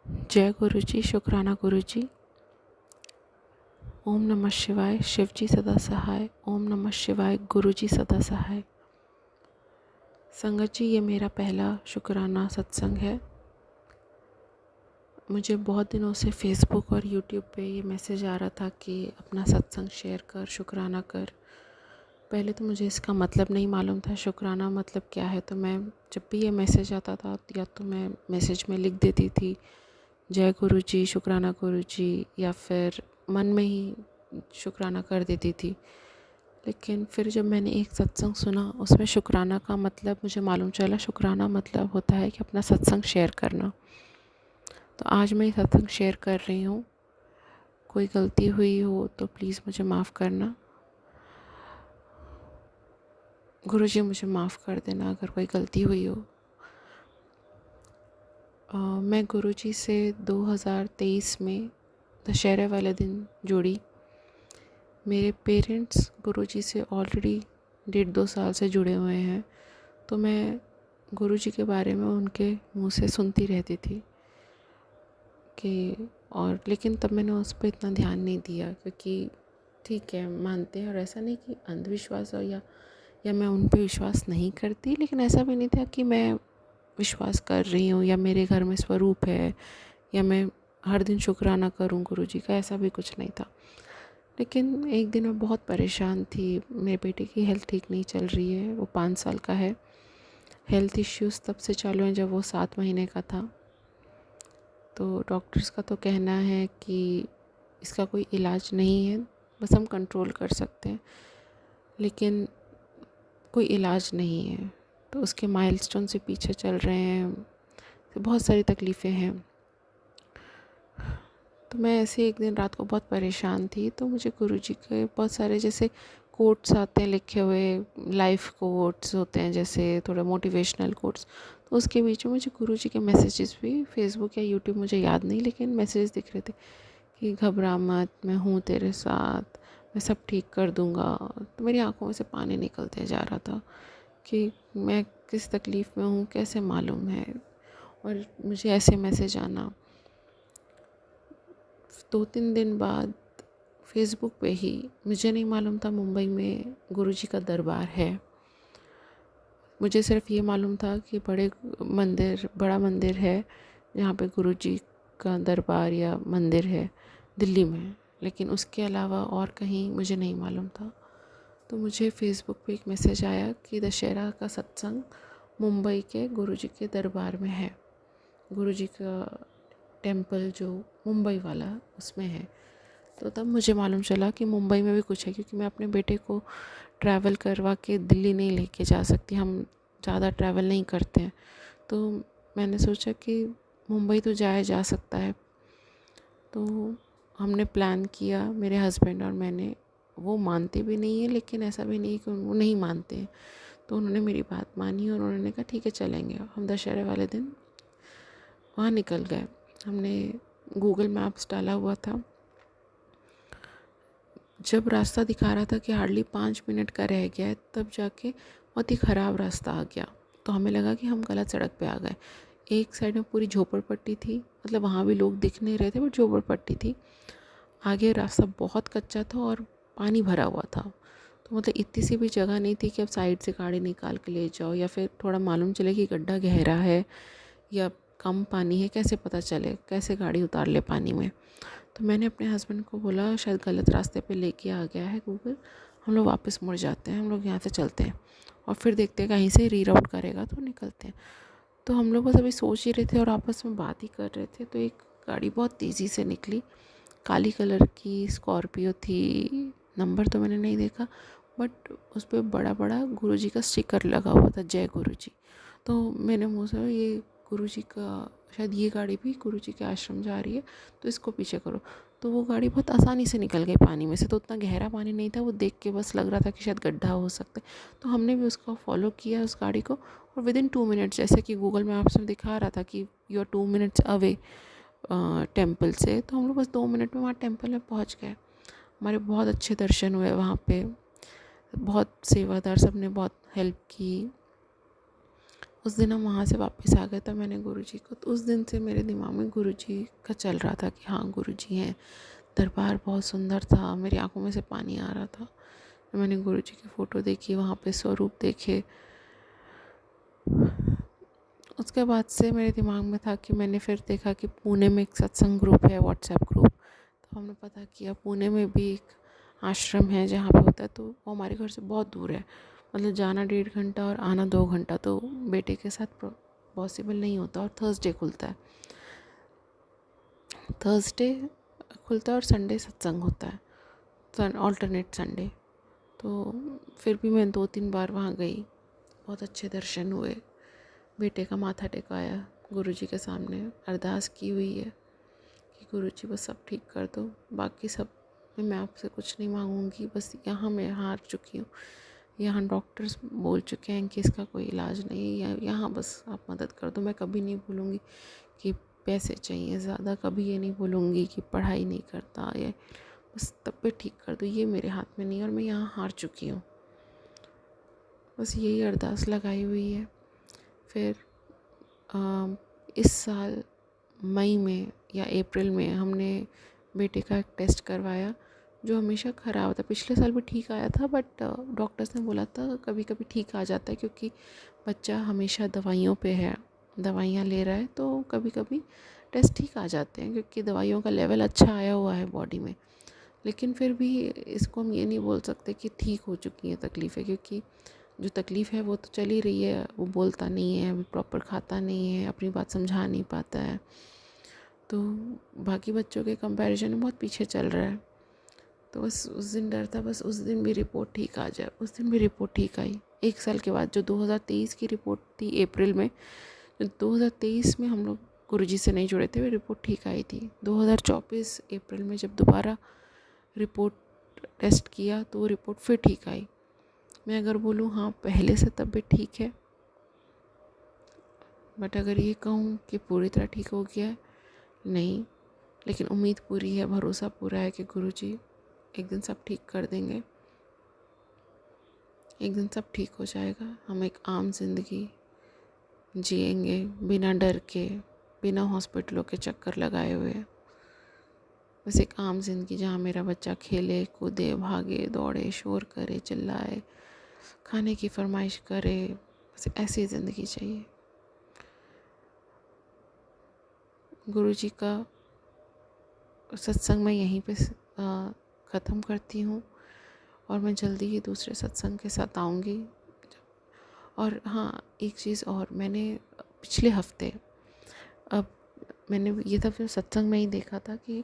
जय गुरु जी, शुक्राना गुरु जी। ओम नमः शिवाय, शिव जी सदा सहाय। ओम नमः शिवाय, गुरु जी सदा सहाय। संगत जी, ये मेरा पहला शुक्राना सत्संग है। मुझे बहुत दिनों से फेसबुक और यूट्यूब पे ये मैसेज आ रहा था कि अपना सत्संग शेयर कर, शुक्राना कर। पहले तो मुझे इसका मतलब नहीं मालूम था, शुक्राना मतलब क्या है। तो मैं जब भी ये मैसेज आता था या तो मैं मैसेज में लिख देती थी जय गुरु जी, शुक्राना गुरु जी, या फिर मन में ही शुक्राना कर देती थी। लेकिन फिर जब मैंने एक सत्संग सुना, उसमें शुक्राना का मतलब मुझे मालूम चला। शुक्राना मतलब होता है कि अपना सत्संग शेयर करना। तो आज मैं ये सत्संग शेयर कर रही हूँ। कोई गलती हुई हो तो प्लीज़ मुझे माफ़ करना। गुरु जी मुझे माफ़ कर देना अगर कोई गलती हुई हो। मैं गुरु जी से 2023 में दशहरे वाले दिन जुड़ी। मेरे पेरेंट्स गुरुजी से ऑलरेडी 1.5-2 साल से जुड़े हुए हैं। तो मैं गुरुजी के बारे में उनके मुंह से सुनती रहती थी कि लेकिन तब मैंने उस पर इतना ध्यान नहीं दिया, क्योंकि ठीक है मानते हैं, और ऐसा नहीं कि अंधविश्वास हो या मैं उन पे विश्वास नहीं करती, लेकिन ऐसा भी नहीं था कि मैं विश्वास कर रही हूँ या मेरे घर में स्वरूप है या मैं हर दिन शुक्राना करूँ गुरुजी का, ऐसा भी कुछ नहीं था। लेकिन एक दिन मैं बहुत परेशान थी। मेरे बेटे की हेल्थ ठीक नहीं चल रही है, वो 5 साल का है। हेल्थ इश्यूज़ तब से चालू हैं जब वो 7 महीने का था। तो डॉक्टर्स का तो कहना है कि इसका कोई इलाज नहीं है, बस हम कंट्रोल कर सकते हैं, लेकिन कोई इलाज नहीं है। तो उसके माइलस्टोन से पीछे चल रहे हैं, तो बहुत सारी तकलीफ़ें हैं। तो मैं ऐसे एक दिन रात को बहुत परेशान थी, तो मुझे गुरुजी के बहुत सारे जैसे कोट्स आते हैं लिखे हुए, लाइफ कोट्स होते हैं जैसे थोड़ा मोटिवेशनल कोट्स, तो उसके बीच में मुझे गुरुजी के मैसेजेस भी फेसबुक या यूट्यूब, मुझे याद नहीं, लेकिन मैसेज दिख रहे थे कि घबरा मत, मैं हूँ तेरे साथ, मैं सब ठीक कर दूँगा। तो मेरी आंखों में से पानी निकलते जा रहा था कि मैं किस तकलीफ़ में हूँ, कैसे मालूम है। और मुझे ऐसे मैसेज आना 2-3 दिन बाद फेसबुक पे ही, मुझे नहीं मालूम था मुंबई में गुरुजी का दरबार है। मुझे सिर्फ ये मालूम था कि बड़ा मंदिर है जहाँ पे गुरुजी का दरबार या मंदिर है दिल्ली में, लेकिन उसके अलावा और कहीं मुझे नहीं मालूम था। तो मुझे फेसबुक पे एक मैसेज आया कि दशहरा का सत्संग मुंबई के गुरुजी के दरबार में है। गुरुजी का टेम्पल जो मुंबई वाला उसमें है। तो तब मुझे मालूम चला कि मुंबई में भी कुछ है, क्योंकि मैं अपने बेटे को ट्रैवल करवा के दिल्ली नहीं लेके जा सकती, हम ज़्यादा ट्रैवल नहीं करते हैं। तो मैंने सोचा कि मुंबई तो जाया जा सकता है। तो हमने प्लान किया, मेरे हस्बैंड और मैंने। वो मानते भी नहीं है, लेकिन ऐसा भी नहीं कि वो नहीं मानते हैं। तो उन्होंने मेरी बात मानी और उन्होंने कहा ठीक है चलेंगे। हम दशहरे वाले दिन वहाँ निकल गए। हमने गूगल मैप्स डाला हुआ था। जब रास्ता दिखा रहा था कि हार्डली 5 मिनट का रह गया है, तब जाके बहुत ही ख़राब रास्ता आ गया। तो हमें लगा कि हम गलत सड़क पे आ गए। एक साइड में पूरी झोपड़पट्टी थी, मतलब वहाँ भी लोग दिख नहीं रहे थे, बट झोपड़पट्टी थी। आगे रास्ता बहुत कच्चा था और पानी भरा हुआ था। तो मतलब इतनी सी भी जगह नहीं थी कि अब साइड से गाड़ी निकाल के ले जाओ, या फिर थोड़ा मालूम चले कि गड्ढा गहरा है या कम पानी है, कैसे पता चले, कैसे गाड़ी उतार ले पानी में। तो मैंने अपने हस्बैंड को बोला शायद गलत रास्ते पे लेके आ गया है गूगल, हम लोग वापस मुड़ जाते हैं, हम लोग यहाँ से चलते हैं और फिर देखते हैं कहीं से रीराउट करेगा तो निकलते हैं। तो हम लोग बस अभी सोच ही रहे थे और आपस में बात ही कर रहे थे, तो एक गाड़ी बहुत तेज़ी से निकली। काली कलर की स्कॉर्पियो थी। नंबर तो मैंने नहीं देखा, बट उस पर बड़ा बड़ा गुरुजी का स्टिकर लगा हुआ था, जय गुरुजी। तो मैंने मुँह से, ये गुरुजी का शायद ये गाड़ी भी गुरुजी के आश्रम जा रही है, तो इसको पीछे करो। तो वो गाड़ी बहुत आसानी से निकल गई पानी में से। तो उतना गहरा पानी नहीं था, वो देख के बस लग रहा था कि शायद गड्ढा हो सकता है। तो हमने भी उसको फॉलो किया उस गाड़ी को, और विदिन 2 मिनट्स, जैसे कि गूगल मैप्स में दिखा रहा था कि you are 2 minutes away temple से, तो हम लोग बस 2 मिनट में वहाँ टेम्पल में पहुँच गए। हमारे बहुत अच्छे दर्शन हुए वहाँ पे। बहुत सेवादार सब ने बहुत हेल्प की। उस दिन हम वहाँ से वापस आ गए। तब मैंने गुरुजी को, तो उस दिन से मेरे दिमाग में गुरुजी का चल रहा था कि हाँ गुरुजी हैं। दरबार बहुत सुंदर था, मेरी आंखों में से पानी आ रहा था। मैंने गुरुजी की फ़ोटो देखी, वहाँ पे स्वरूप देखे। उसके बाद से मेरे दिमाग में था कि मैंने फिर देखा कि पुणे में एक सत्संग ग्रुप है, व्हाट्सएप ग्रुप। तो हमने पता किया पुणे में भी एक आश्रम है जहाँ पे होता है। तो वो हमारे घर से बहुत दूर है, मतलब जाना 1.5 घंटा और आना 2 घंटा, तो बेटे के साथ पॉसिबल नहीं होता। और थर्सडे खुलता है, थर्सडे खुलता है और संडे सत्संग होता है, ऑल्टरनेट संडे। तो फिर भी मैं 2-3 बार वहाँ गई, बहुत अच्छे दर्शन हुए। बेटे का माथा टेकाया गुरुजी के सामने, अरदास की हुई है कि गुरुजी बस सब ठीक कर दो, बाकी सब में मैं आपसे कुछ नहीं मांगूंगी। बस यहाँ मैं हार चुकी हूँ, यहाँ डॉक्टर्स बोल चुके हैं कि इसका कोई इलाज नहीं है, यहाँ बस आप मदद कर दो। मैं कभी नहीं बोलूँगी कि पैसे चाहिए ज़्यादा, कभी ये नहीं बोलूँगी कि पढ़ाई नहीं करता, या बस तबीयत ठीक कर दो, ये मेरे हाथ में नहीं है और मैं यहाँ हार चुकी हूँ। बस यही अरदास लगाई हुई है। फिर इस साल मई में या अप्रैल में हमने बेटे का एक टेस्ट करवाया जो हमेशा ख़राब था। पिछले साल भी ठीक आया था, बट डॉक्टर्स ने बोला था कभी कभी ठीक आ जाता है क्योंकि बच्चा हमेशा दवाइयों पे है, दवाइयाँ ले रहा है, तो कभी कभी टेस्ट ठीक आ जाते हैं क्योंकि दवाइयों का लेवल अच्छा आया हुआ है बॉडी में। लेकिन फिर भी इसको हम ये नहीं बोल सकते कि ठीक हो चुकी हैं तकलीफ़ें, क्योंकि जो तकलीफ़ है वो तो चल ही रही है। वो बोलता नहीं है, प्रॉपर खाता नहीं है, अपनी बात समझा नहीं पाता है, तो बाकी बच्चों के कंपैरिजन में बहुत पीछे चल रहा है। तो बस उस दिन डर था, बस उस दिन भी रिपोर्ट ठीक आ जाए। उस दिन भी रिपोर्ट ठीक आई। 1 साल के बाद जो 2023 की रिपोर्ट थी अप्रैल में, जो 2023 में हम लोग गुरुजी से नहीं जुड़े थे, वो रिपोर्ट ठीक आई थी। 2024 अप्रैल में जब दोबारा रिपोर्ट टेस्ट किया तो वो रिपोर्ट फिर ठीक आई। मैं अगर बोलूँ हाँ पहले से तबीयत ठीक है, बट अगर ये कहूँ कि पूरी तरह ठीक हो गया है, नहीं। लेकिन उम्मीद पूरी है, भरोसा पूरा है कि गुरुजी एक दिन सब ठीक कर देंगे, एक दिन सब ठीक हो जाएगा। हम एक आम जिंदगी जिएंगे बिना डर के, बिना हॉस्पिटलों के चक्कर लगाए हुए। बस एक आम जिंदगी जहाँ मेरा बच्चा खेले कूदे भागे दौड़े शोर करे चिल्लाए, खाने की फरमाइश करे, बस ऐसी ज़िंदगी चाहिए। गुरुजी का सत्संग मैं यहीं पे ख़त्म करती हूँ और मैं जल्दी ही दूसरे सत्संग के साथ आऊँगी। और हाँ एक चीज़ और, मैंने पिछले हफ्ते, अब मैंने ये तब जो सत्संग में ही देखा था कि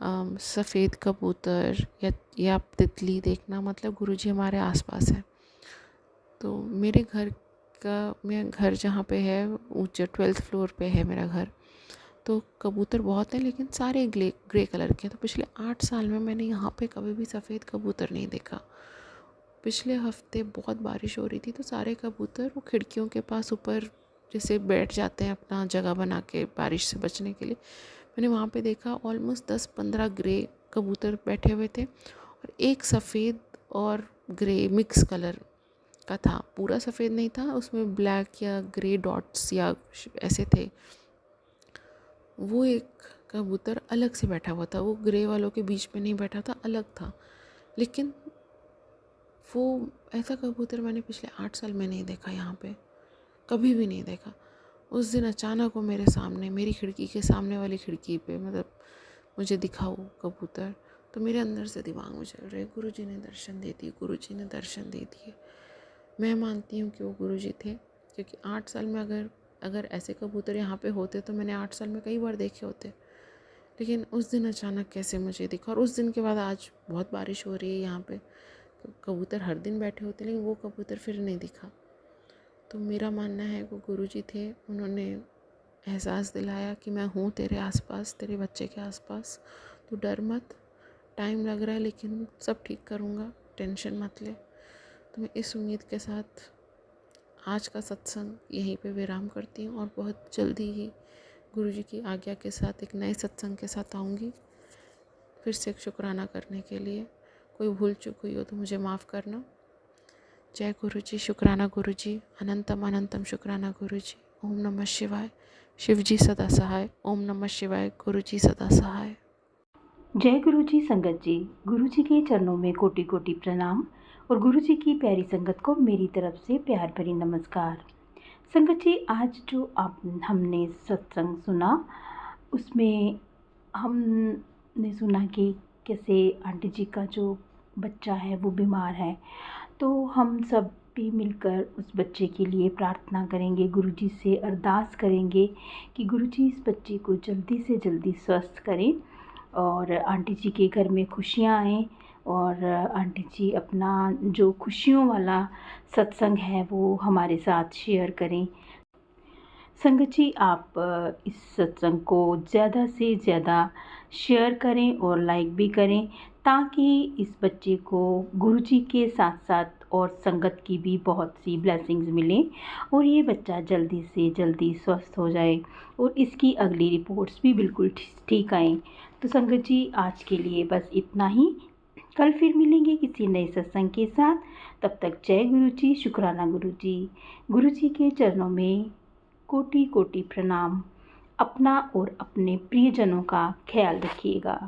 सफ़ेद कबूतर या तितली देखना मतलब गुरुजी हमारे आसपास है। तो मेरे घर जहाँ पे है ऊंचे 12th फ्लोर पे है मेरा घर, तो कबूतर बहुत हैं लेकिन सारे ग्रे कलर के हैं। तो पिछले 8 साल में मैंने यहाँ पे कभी भी सफ़ेद कबूतर नहीं देखा। पिछले हफ्ते बहुत बारिश हो रही थी तो सारे कबूतर वो खिड़कियों के पास ऊपर जैसे बैठ जाते हैं अपना जगह बना के बारिश से बचने के लिए, मैंने वहाँ पे देखा ऑलमोस्ट 10-15 ग्रे कबूतर बैठे हुए थे और एक सफ़ेद और ग्रे मिक्स कलर का था। पूरा सफ़ेद नहीं था, उसमें ब्लैक या ग्रे डॉट्स या ऐसे थे। वो एक कबूतर अलग से बैठा हुआ था, वो ग्रे वालों के बीच में नहीं बैठा था, अलग था। लेकिन वो ऐसा कबूतर मैंने पिछले 8 साल में नहीं देखा, यहाँ पे कभी भी नहीं देखा। उस दिन अचानक वो मेरे सामने, मेरी खिड़की के सामने वाली खिड़की पे मतलब मुझे दिखा वो कबूतर। तो मेरे अंदर से दिमाग में चल रहे गुरुजी ने दर्शन दे दिए, गुरुजी ने दर्शन दे दिए। मैं मानती हूँ कि वो गुरुजी थे, क्योंकि 8 साल में अगर ऐसे कबूतर यहाँ पे होते तो मैंने 8 साल में कई बार देखे होते। लेकिन उस दिन अचानक कैसे मुझे दिखा, और उस दिन के बाद आज बहुत बारिश हो रही है यहाँ पे। कबूतर हर दिन बैठे होते लेकिन वो कबूतर फिर नहीं दिखा। तो मेरा मानना है वो गुरुजी थे, उन्होंने एहसास दिलाया कि मैं हूँ तेरे आसपास, तेरे बच्चे के आसपास, तो डर मत, टाइम लग रहा है लेकिन सब ठीक करूँगा, टेंशन मत ले। तो मैं इस उम्मीद के साथ आज का सत्संग यहीं पे विराम करती हूँ और बहुत जल्दी ही गुरुजी की आज्ञा के साथ एक नए सत्संग के साथ आऊँगी, फिर से एक शुक्राना करने के लिए। कोई भूल चूक हुई हो तो मुझे माफ़ करना। जय गुरु जी, शुक्राना गुरु जी, अनंतम अनंतम शुक्राना गुरु जी। ओम नमः शिवाय। शिव जी सदा सहाय। ओम नमः शिवाय। गुरु जी सदा सहाय। जय गुरु जी संगत जी, गुरु जी के चरणों में कोटि कोटि प्रणाम और गुरु जी की प्यारी संगत को मेरी तरफ से प्यार भरी नमस्कार। संगत जी, आज जो हमने सत्संग सुना उसमें हमने सुना कि कैसे आंटी जी का जो बच्चा है वो बीमार है, तो हम सब भी मिलकर उस बच्चे के लिए प्रार्थना करेंगे, गुरु जी से अरदास करेंगे कि गुरु जी इस बच्चे को जल्दी से जल्दी स्वस्थ करें और आंटी जी के घर में खुशियाँ आएँ और आंटी जी अपना जो खुशियों वाला सत्संग है वो हमारे साथ शेयर करें। संगत जी, आप इस सत्संग को ज़्यादा से ज़्यादा शेयर करें और लाइक भी करें, ताकि इस बच्चे को गुरु जी के साथ साथ और संगत की भी बहुत सी ब्लेसिंग्स मिलें और ये बच्चा जल्दी से जल्दी स्वस्थ हो जाए और इसकी अगली रिपोर्ट्स भी बिल्कुल ठीक आएँ। तो संगत जी, आज के लिए बस इतना ही। कल फिर मिलेंगे किसी नए सत्संग के साथ। तब तक जय गुरु जी, शुक्राना गुरु जी। गुरु जी के चरणों में कोटि कोटि प्रणाम। अपना और अपने प्रियजनों का ख्याल रखिएगा।